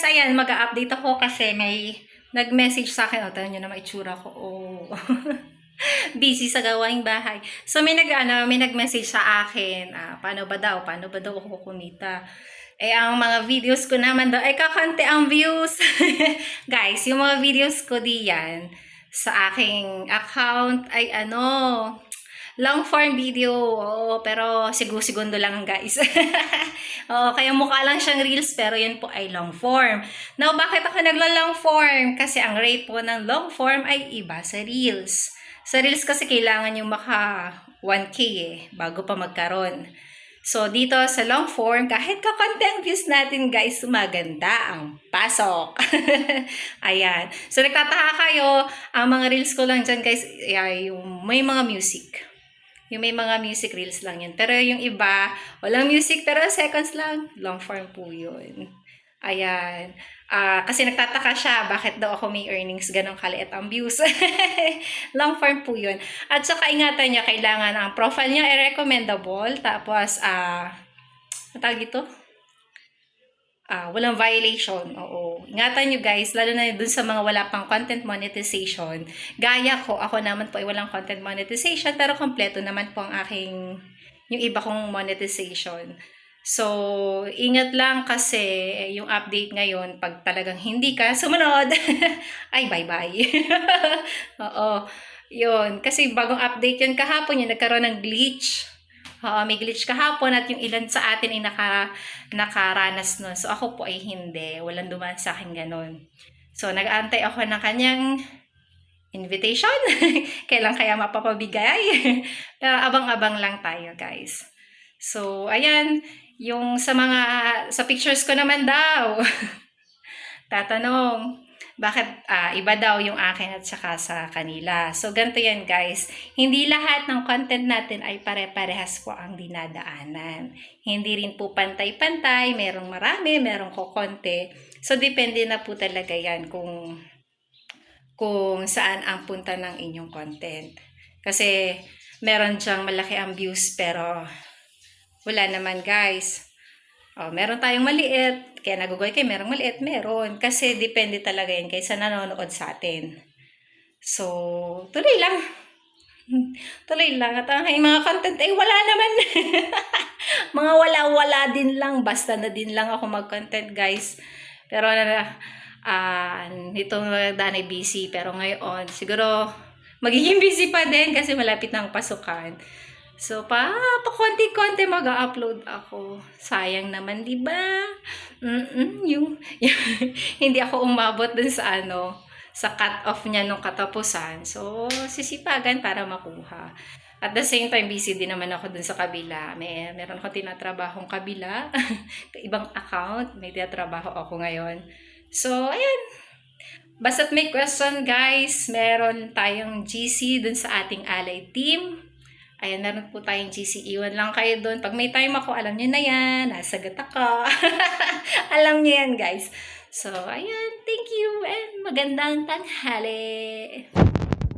ayan, mag-update ako kasi may nag-message sa akin. O, tayo nyo na maitsura ko. Oh. Busy sa gawaing bahay. So, may nag-message sa akin. Paano ba daw ako kumita? Ang mga videos ko naman daw, kakante ang views. Guys, yung mga videos ko diyan sa aking account ay long form video. Oo, pero segundo lang guys. Oo, kaya mukha lang siyang reels pero yun po ay long form. Now, bakit ako naglo-long form? Kasi ang rate po ng long form ay iba sa reels. Sa reels kasi kailangan yung maka 1K bago pa magkaroon. So, dito sa long form, kahit kakonti ang views natin guys, maganda ang pasok. Ayan. So, nagtataka kayo, ang mga reels ko lang dyan guys, yung may mga music. Yung may mga music reels lang yun. Pero yung iba, walang music pero seconds lang. Long form po yun. Ayan. Kasi nagtataka siya, bakit daw ako may earnings ganong kaliit ang views. Long form po yun. At saka ingatan niya, kailangan ang profile niya ay recommendable. Tapos, tawag ito? Walang violation. Oo. Ingatan nyo guys, lalo na dun sa mga wala pang content monetization. Gaya ko, ako naman po ay walang content monetization, pero kompleto naman po ang yung iba kong monetization. So, ingat lang kasi yung update ngayon, pag talagang hindi ka sumunod, ay bye-bye. Oo. Yun. Kasi bagong update yun kahapon, yung nagkaroon ng glitch. May glitch kahapon at yung ilan sa atin ay nakaranas nun. So, ako po ay hindi. Walang dumaan sa akin ganun. So, nag-aantay ako ng kanyang invitation. Kailan kaya mapapabigay? Pero abang-abang lang tayo, guys. So, ayan. Yung sa pictures ko naman daw. Tatanong, bakit iba daw yung akin at saka sa kanila. So, ganito yan guys. Hindi lahat ng content natin ay pare-parehas po ang dinadaanan. Hindi rin po pantay-pantay. Merong marami, merong kokonti. So, depende na po talaga yan kung saan ang punta ng inyong content. Kasi, meron diyang malaki ang views pero wala naman guys. Meron tayong maliit. Kaya nagugoy kayo, merong maliit, meron. Kasi depende talaga yan kaysa nanonood sa atin. So, tuloy lang. Tuloy lang. At ang mga content ay wala naman. Mga wala-wala din lang. Basta na din lang ako mag-content guys. Pero nitong daan ay busy. Pero ngayon, siguro magiging busy pa din kasi malapit na ang pasukan. So, konti-konti mag-upload ako. Sayang naman, di ba? Yung hindi ako umabot dun sa sa cut-off niya nung katapusan. So, sisipagan para makuha. At the same time, busy din naman ako dun sa kabila. Meron ako tinatrabahong kabila. Ibang account. May tinatrabaho ako ngayon. So, ayan. Basta't may question, guys. Meron tayong GC dun sa ating alay team. Ayan, meron po tayong GC. Iwan lang kayo doon. Pag may time ako, alam nyo na yan. Nasagot ako. Alam nyo yan, guys. So, ayan. Thank you and magandang tanghali.